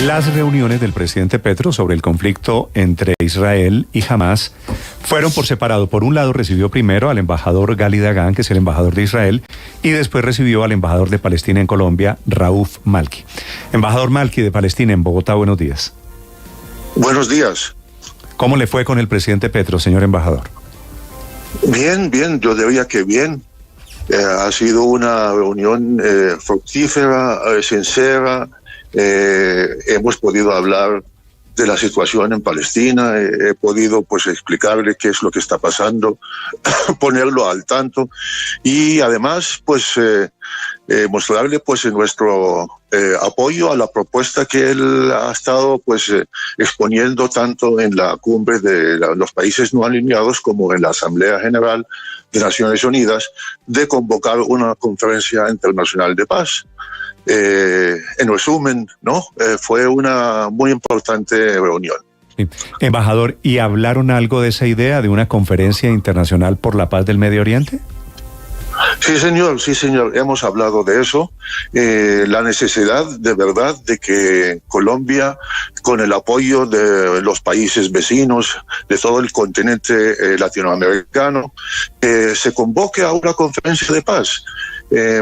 Las reuniones del presidente Petro sobre el conflicto entre Israel y Hamás fueron por separado. Por un lado recibió primero al embajador Gali Dagan, que es el embajador de Israel, y después recibió al embajador de Palestina en Colombia, Rauf Malki. Embajador Malki de Palestina en Bogotá, buenos días. Buenos días. ¿Cómo le fue con el presidente Petro, señor embajador? Bien, yo diría que bien. Ha sido una reunión fructífera, sincera. Hemos podido hablar de la situación en Palestina, he podido pues explicarle qué es lo que está pasando, ponerlo al tanto y además pues mostrarle pues nuestro apoyo a la propuesta que él ha estado pues exponiendo tanto en la cumbre de los países no alineados como en la Asamblea General de Naciones Unidas de convocar una conferencia internacional de paz. En resumen, ¿no? Fue una muy importante reunión. Sí. Embajador, ¿y hablaron algo de esa idea de una conferencia internacional por la paz del Medio Oriente? Sí, señor, hemos hablado de eso. La necesidad de verdad de que Colombia, con el apoyo de los países vecinos, de todo el continente latinoamericano, se convoque a una conferencia de paz,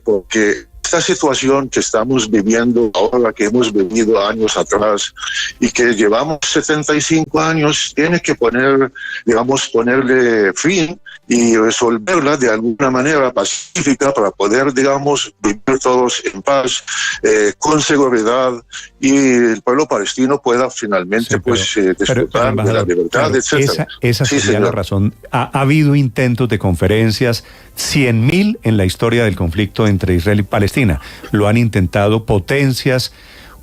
porque esta situación que estamos viviendo ahora, que hemos vivido años atrás y que llevamos 75 años, tiene que ponerle fin y resolverla de alguna manera pacífica para poder, vivir todos en paz, con seguridad, y el pueblo palestino pueda finalmente disfrutar de la libertad, etc. Esa sería la razón. Ha habido intentos de conferencias, 100.000 en la historia del conflicto entre Israel y Palestina. Lo han intentado potencias.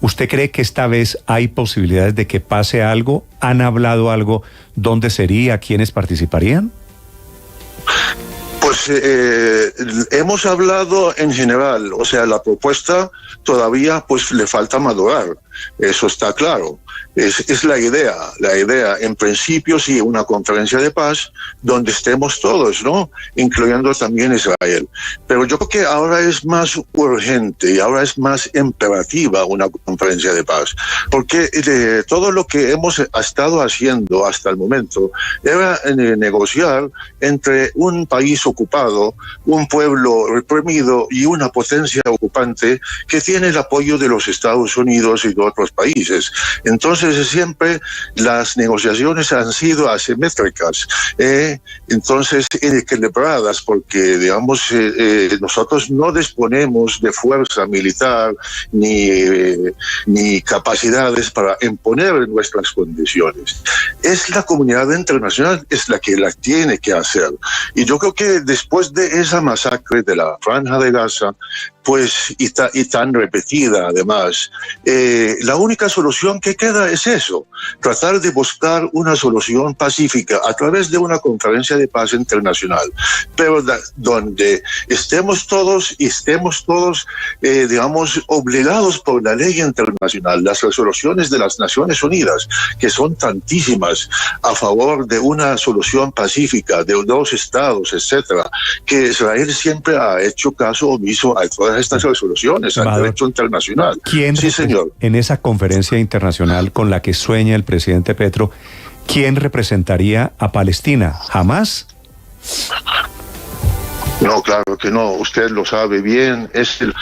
¿Usted cree que esta vez hay posibilidades de que pase algo? ¿Han hablado algo? ¿Dónde sería? ¿Quiénes participarían? Pues hemos hablado en general, o sea, la propuesta todavía pues le falta madurar, eso está claro. Es la idea, en principio sí, una conferencia de paz donde estemos todos, ¿no? Incluyendo también Israel. Pero yo creo que ahora es más urgente y ahora es más imperativa una conferencia de paz, porque todo lo que hemos estado haciendo hasta el momento era negociar entre un país ocupado, un pueblo reprimido y una potencia ocupante que tiene el apoyo de los Estados Unidos y de otros países. Entonces siempre las negociaciones han sido asimétricas, entonces equilibradas, porque nosotros no disponemos de fuerza militar ni capacidades para imponer nuestras condiciones. Es la comunidad internacional es la que las tiene que hacer, y yo creo que después de esa masacre de la Franja de Gaza, pues y tan repetida además, la única solución que queda es eso, tratar de buscar una solución pacífica a través de una conferencia de paz internacional, pero donde estemos todos obligados por la ley internacional, las resoluciones de las Naciones Unidas, que son tantísimas a favor de una solución pacífica, de dos estados, etcétera, que Israel siempre ha hecho caso omiso a todas estas resoluciones al derecho internacional. ¿Quién, sí, señor, en esa conferencia internacional con la que sueña el presidente Petro, quién representaría a Palestina? ¿Hamás? No, claro que no. Usted lo sabe bien. Es el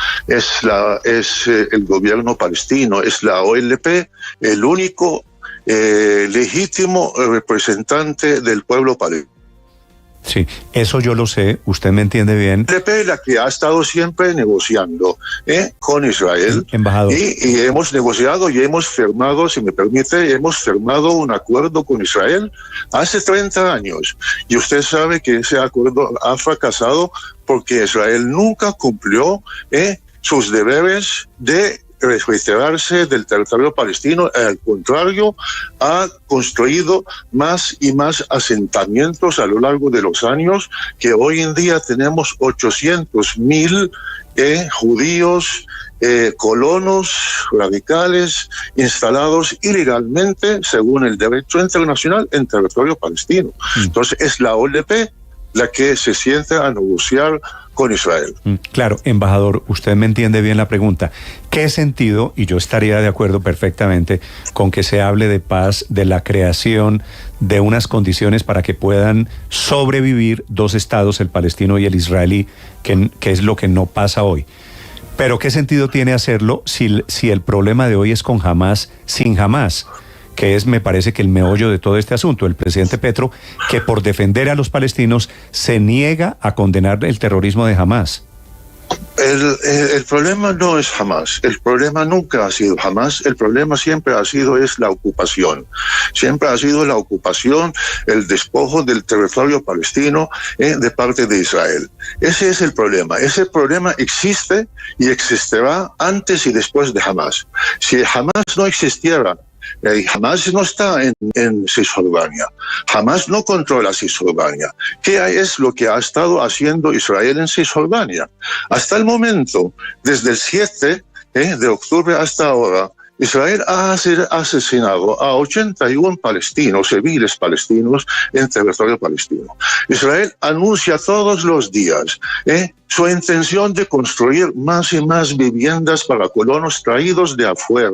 gobierno palestino, es la OLP, el único legítimo representante del pueblo palestino. Sí, eso yo lo sé, usted me entiende bien. La que ha estado siempre negociando con Israel, embajador. Y hemos negociado y hemos firmado, si me permite, un acuerdo con Israel hace 30 años. Y usted sabe que ese acuerdo ha fracasado porque Israel nunca cumplió sus deberes de retirarse del territorio palestino. Al contrario, ha construido más y más asentamientos a lo largo de los años, que hoy en día tenemos 800.000 judíos, colonos radicales instalados ilegalmente, según el derecho internacional, en territorio palestino. Entonces es la OLP la que se siente a negociar con Israel. Claro, embajador, usted me entiende bien la pregunta. ¿Qué sentido, y yo estaría de acuerdo perfectamente con que se hable de paz, de la creación de unas condiciones para que puedan sobrevivir dos estados, el palestino y el israelí, que es lo que no pasa hoy? Pero ¿qué sentido tiene hacerlo si el problema de hoy es con Hamás, sin Hamás? Que es, me parece que el meollo de todo este asunto, el presidente Petro, que por defender a los palestinos se niega a condenar el terrorismo de Hamás. El problema no es Hamás, el problema nunca ha sido Hamás, el problema siempre ha sido la ocupación, siempre ha sido la ocupación, el despojo del territorio palestino de parte de Israel. Ese es el problema, ese problema existe y existirá antes y después de Hamás. Si Hamás no existiera, Hamás no está en Cisjordania, Hamás no controla Cisjordania. ¿Qué es lo que ha estado haciendo Israel en Cisjordania? Hasta el momento, desde el 7 de octubre hasta ahora, Israel ha asesinado a 81 palestinos, civiles palestinos, en territorio palestino. Israel anuncia todos los días su intención de construir más y más viviendas para colonos traídos de afuera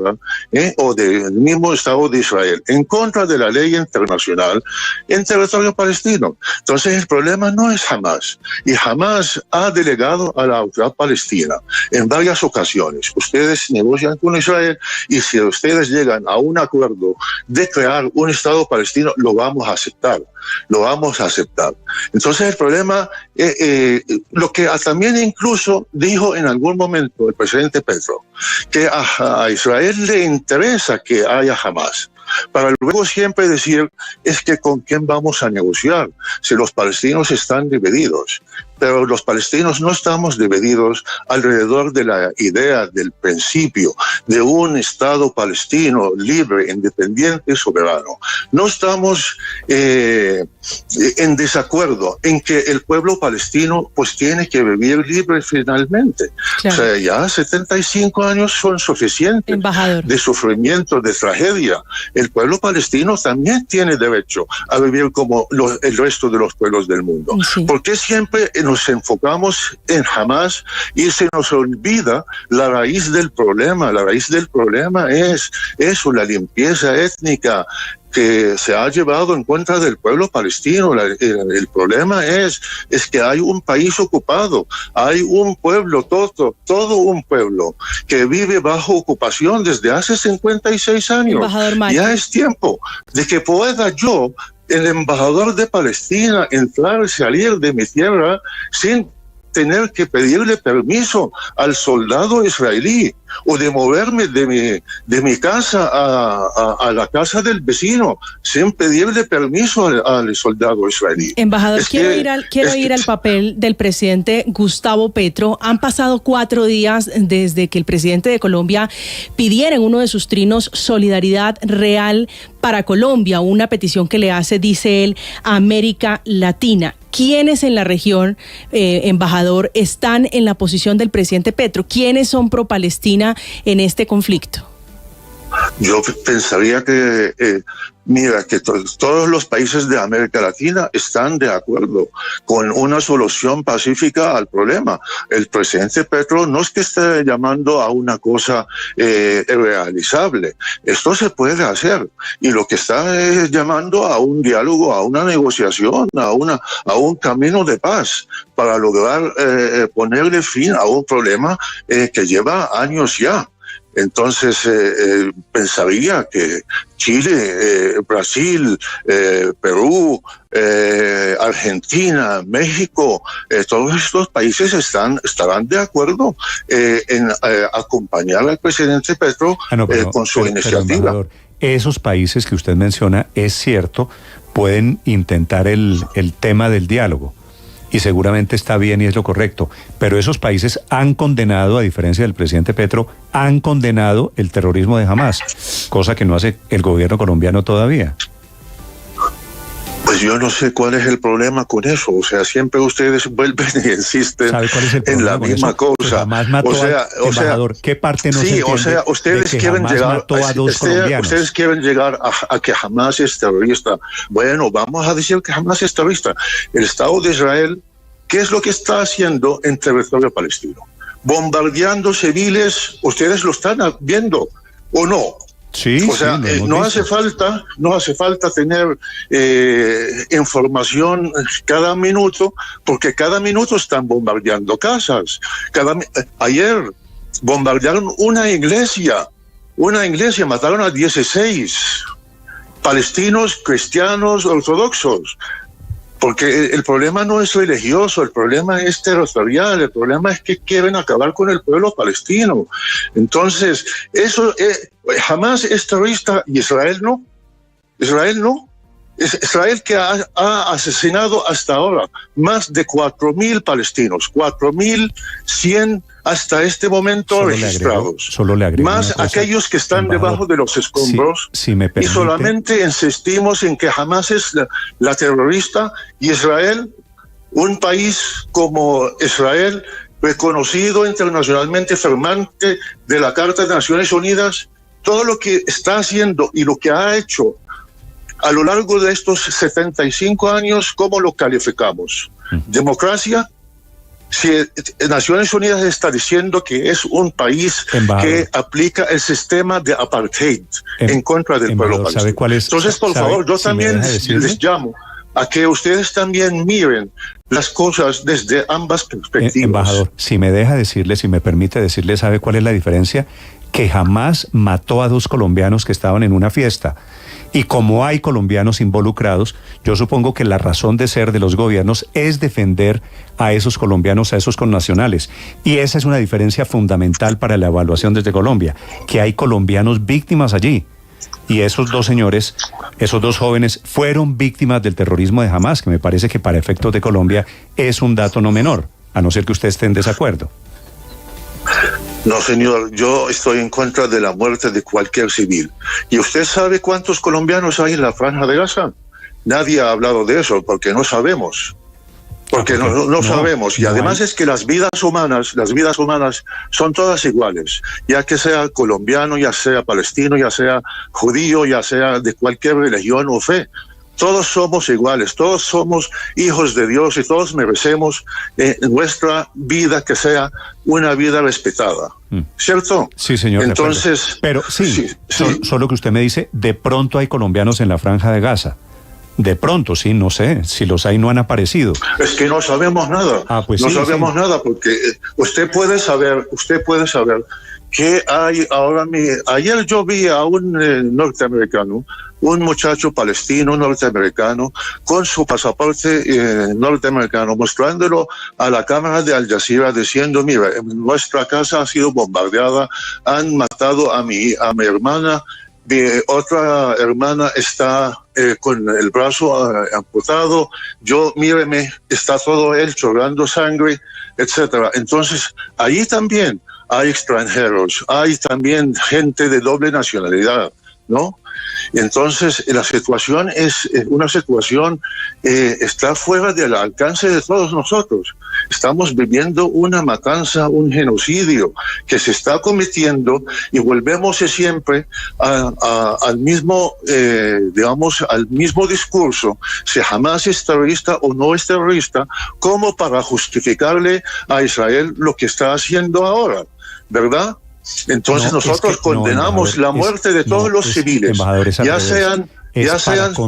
o del mismo Estado de Israel, en contra de la ley internacional en territorio palestino. Entonces el problema no es Hamás, y Hamás ha delegado a la autoridad palestina en varias ocasiones. Ustedes negocian con Israel y si ustedes llegan a un acuerdo de crear un Estado palestino, lo vamos a aceptar. Lo vamos a aceptar. Entonces el problema, lo que también incluso dijo en algún momento el presidente Petro, que a Israel le interesa que haya Hamás, para luego siempre decir, es que con quién vamos a negociar si los palestinos están divididos. Pero los palestinos no estamos divididos alrededor de la idea, del principio de un Estado palestino libre, independiente, soberano. No estamos en desacuerdo en que el pueblo palestino pues tiene que vivir libre finalmente. Claro. O sea, ya 75 años son suficientes, embajador, de sufrimiento, de tragedia. El pueblo palestino también tiene derecho a vivir como el resto de los pueblos del mundo. Sí. ¿Por qué siempre nos enfocamos en Hamás y se nos olvida la raíz del problema? La raíz del problema es eso, la limpieza étnica que se ha llevado en contra del pueblo palestino. El problema es que hay un país ocupado, hay un pueblo, todo un pueblo que vive bajo ocupación desde hace 56 años. Ya es tiempo de que pueda yo, el embajador de Palestina, entrar y salir de mi tierra sin tener que pedirle permiso al soldado israelí, o de moverme de mi casa a la casa del vecino sin pedirle permiso al soldado israelí. Embajador, quiero ir al papel del presidente Gustavo Petro. Han pasado 4 días desde que el presidente de Colombia pidiera en uno de sus trinos solidaridad real para Colombia, una petición que le hace, dice él, a América Latina. ¿Quiénes en la región, embajador, están en la posición del presidente Petro? ¿Quiénes son pro-Palestina en este conflicto? Yo pensaría que, que todos los países de América Latina están de acuerdo con una solución pacífica al problema. El presidente Petro no es que esté llamando a una cosa irrealizable. Esto se puede hacer, y lo que está es llamando a un diálogo, a una negociación, a un camino de paz para lograr ponerle fin a un problema que lleva años ya. Entonces, pensaría que Chile, Brasil, Perú, Argentina, México, todos estos países estarán de acuerdo en acompañar al presidente Petro con su iniciativa. Esos países que usted menciona, es cierto, pueden intentar el tema del diálogo. Y seguramente está bien y es lo correcto, pero esos países han condenado, a diferencia del presidente Petro, han condenado el terrorismo de Hamás, cosa que no hace el gobierno colombiano todavía. Pues yo no sé cuál es el problema con eso. O sea, siempre ustedes vuelven y insisten en la misma cosa. O sea, ¿qué parte no se entiende? O sea, ustedes quieren llegar ustedes quieren llegar a que Hamás es terrorista. Bueno, vamos a decir que Hamás es terrorista. El Estado de Israel ¿qué es lo que está haciendo en territorio palestino? Bombardeando civiles, ustedes lo están viendo, ¿o no? Sí, o sea, sí, no hace falta tener información cada minuto, porque cada minuto están bombardeando casas. Ayer bombardearon una iglesia, mataron a 16 palestinos, cristianos, ortodoxos. Porque el problema no es religioso, el problema es territorial, el problema es que quieren acabar con el pueblo palestino. Entonces, Hamás es terrorista y Israel no. Es Israel que ha asesinado hasta ahora más de 4.000 palestinos, 4.100 hasta este momento registrados. Solo le agrego más aquellos que están debajo de los escombros. Si me permite, y solamente insistimos en que Hamás es la terrorista y Israel, un país como Israel, reconocido internacionalmente, firmante de la Carta de Naciones Unidas, todo lo que está haciendo y lo que ha hecho a lo largo de estos 75 años, ¿cómo lo calificamos? ¿Democracia? Si Naciones Unidas está diciendo que es un país que aplica el sistema de apartheid en contra del pueblo palestino. Entonces, por favor, yo también les llamo a que ustedes también miren las cosas desde ambas perspectivas. Embajador, si me deja decirle, si me permite decirle, ¿sabe cuál es la diferencia? Que Hamás mató a 2 colombianos que estaban en una fiesta. Y como hay colombianos involucrados, yo supongo que la razón de ser de los gobiernos es defender a esos colombianos, a esos connacionales. Y esa es una diferencia fundamental para la evaluación desde Colombia, que hay colombianos víctimas allí. Y esos 2 señores, esos 2 jóvenes, fueron víctimas del terrorismo de Hamás, que me parece que para efectos de Colombia es un dato no menor, a no ser que usted esté en desacuerdo. No, señor, yo estoy en contra de la muerte de cualquier civil. ¿Y usted sabe cuántos colombianos hay en la Franja de Gaza? Nadie ha hablado de eso porque no sabemos. Porque no sabemos. Y además es que las vidas humanas son todas iguales. Ya que sea colombiano, ya sea palestino, ya sea judío, ya sea de cualquier religión o fe. Todos somos iguales, todos somos hijos de Dios y todos merecemos nuestra vida que sea una vida respetada. ¿Cierto? Sí, señor. Entonces, pero solo que usted me dice, de pronto hay colombianos en la Franja de Gaza. De pronto, sí, no sé, si los hay no han aparecido. Es que no sabemos nada. No sabemos nada porque usted puede saber que hay ahora. Ayer yo vi a un norteamericano, un muchacho palestino norteamericano con su pasaporte norteamericano, mostrándolo a la cámara de Al Jazeera diciendo, mira, nuestra casa ha sido bombardeada, han matado a mi hermana, mi otra hermana está con el brazo amputado, míreme, está todo él chorreando sangre, etcétera. Entonces, ahí también hay extranjeros, hay también gente de doble nacionalidad, ¿no? Entonces, la situación es una situación, está fuera del alcance de todos nosotros. Estamos viviendo una matanza, un genocidio que se está cometiendo y volvemos siempre al mismo, al mismo discurso, si Hamás es terrorista o no es terrorista, como para justificarle a Israel lo que está haciendo ahora, ¿verdad? Entonces nosotros condenamos la muerte de todos los civiles, ya sean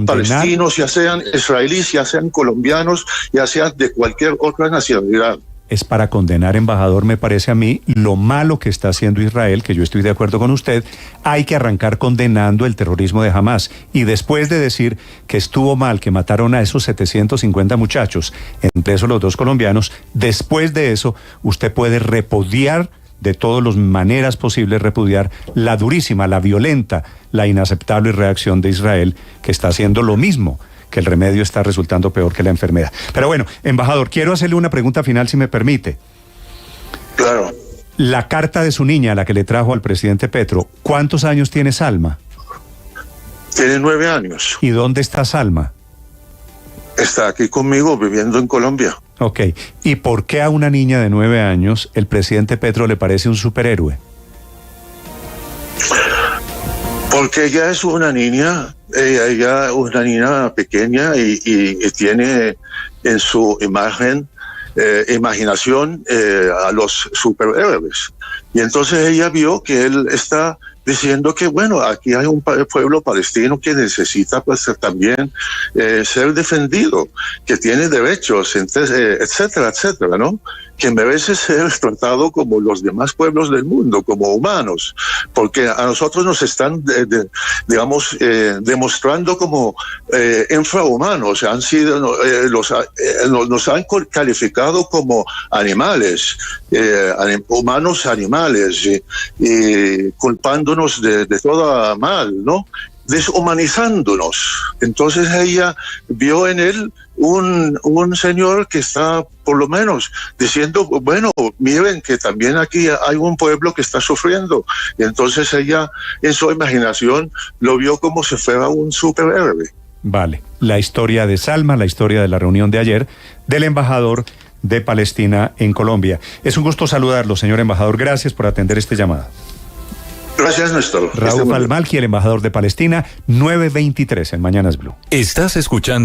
palestinos, ya sean israelíes, ya sean colombianos, ya sean de cualquier otra nacionalidad. Es para condenar, embajador, me parece a mí, lo malo que está haciendo Israel, que yo estoy de acuerdo con usted. Hay que arrancar condenando el terrorismo de Hamás. Y después de decir que estuvo mal, que mataron a esos 750 muchachos, entre esos los 2 colombianos, después de eso usted puede repudiar de todas las maneras posibles, repudiar la durísima, la violenta, la inaceptable reacción de Israel, que está haciendo lo mismo, que el remedio está resultando peor que la enfermedad. Pero bueno, embajador, quiero hacerle una pregunta final, si me permite. Claro. La carta de su niña, la que le trajo al presidente Petro, ¿cuántos años tiene Salma? Tiene 9 años. ¿Y dónde está Salma? Está aquí conmigo, viviendo en Colombia. Ok. ¿Y por qué a una niña de 9 años el presidente Petro le parece un superhéroe? Porque ella es una niña, ella es una niña pequeña y tiene en su imagen imaginación a los superhéroes. Y entonces ella vio que él está diciendo que, bueno, aquí hay un pueblo palestino que necesita pues también ser defendido, que tiene derechos, etcétera, etcétera, ¿no? Que merece ser tratado como los demás pueblos del mundo, como humanos, porque a nosotros nos están, digamos, demostrando como infrahumanos, han sido, nos han calificado como animales, humanos animales, y culpándonos de todo mal, ¿no? Deshumanizándonos. Entonces ella vio en él un señor que está por lo menos diciendo, bueno, miren que también aquí hay un pueblo que está sufriendo. Y entonces ella en su imaginación lo vio como si fuera un superhéroe. Vale, la historia de Salma, la historia de la reunión de ayer del embajador de Palestina en Colombia. Es un gusto saludarlo, señor embajador. Gracias por atender este llamado. Gracias, Néstor. Raúl Al Malki, el embajador de Palestina, 9:23 en Mañanas Blue. Estás escuchando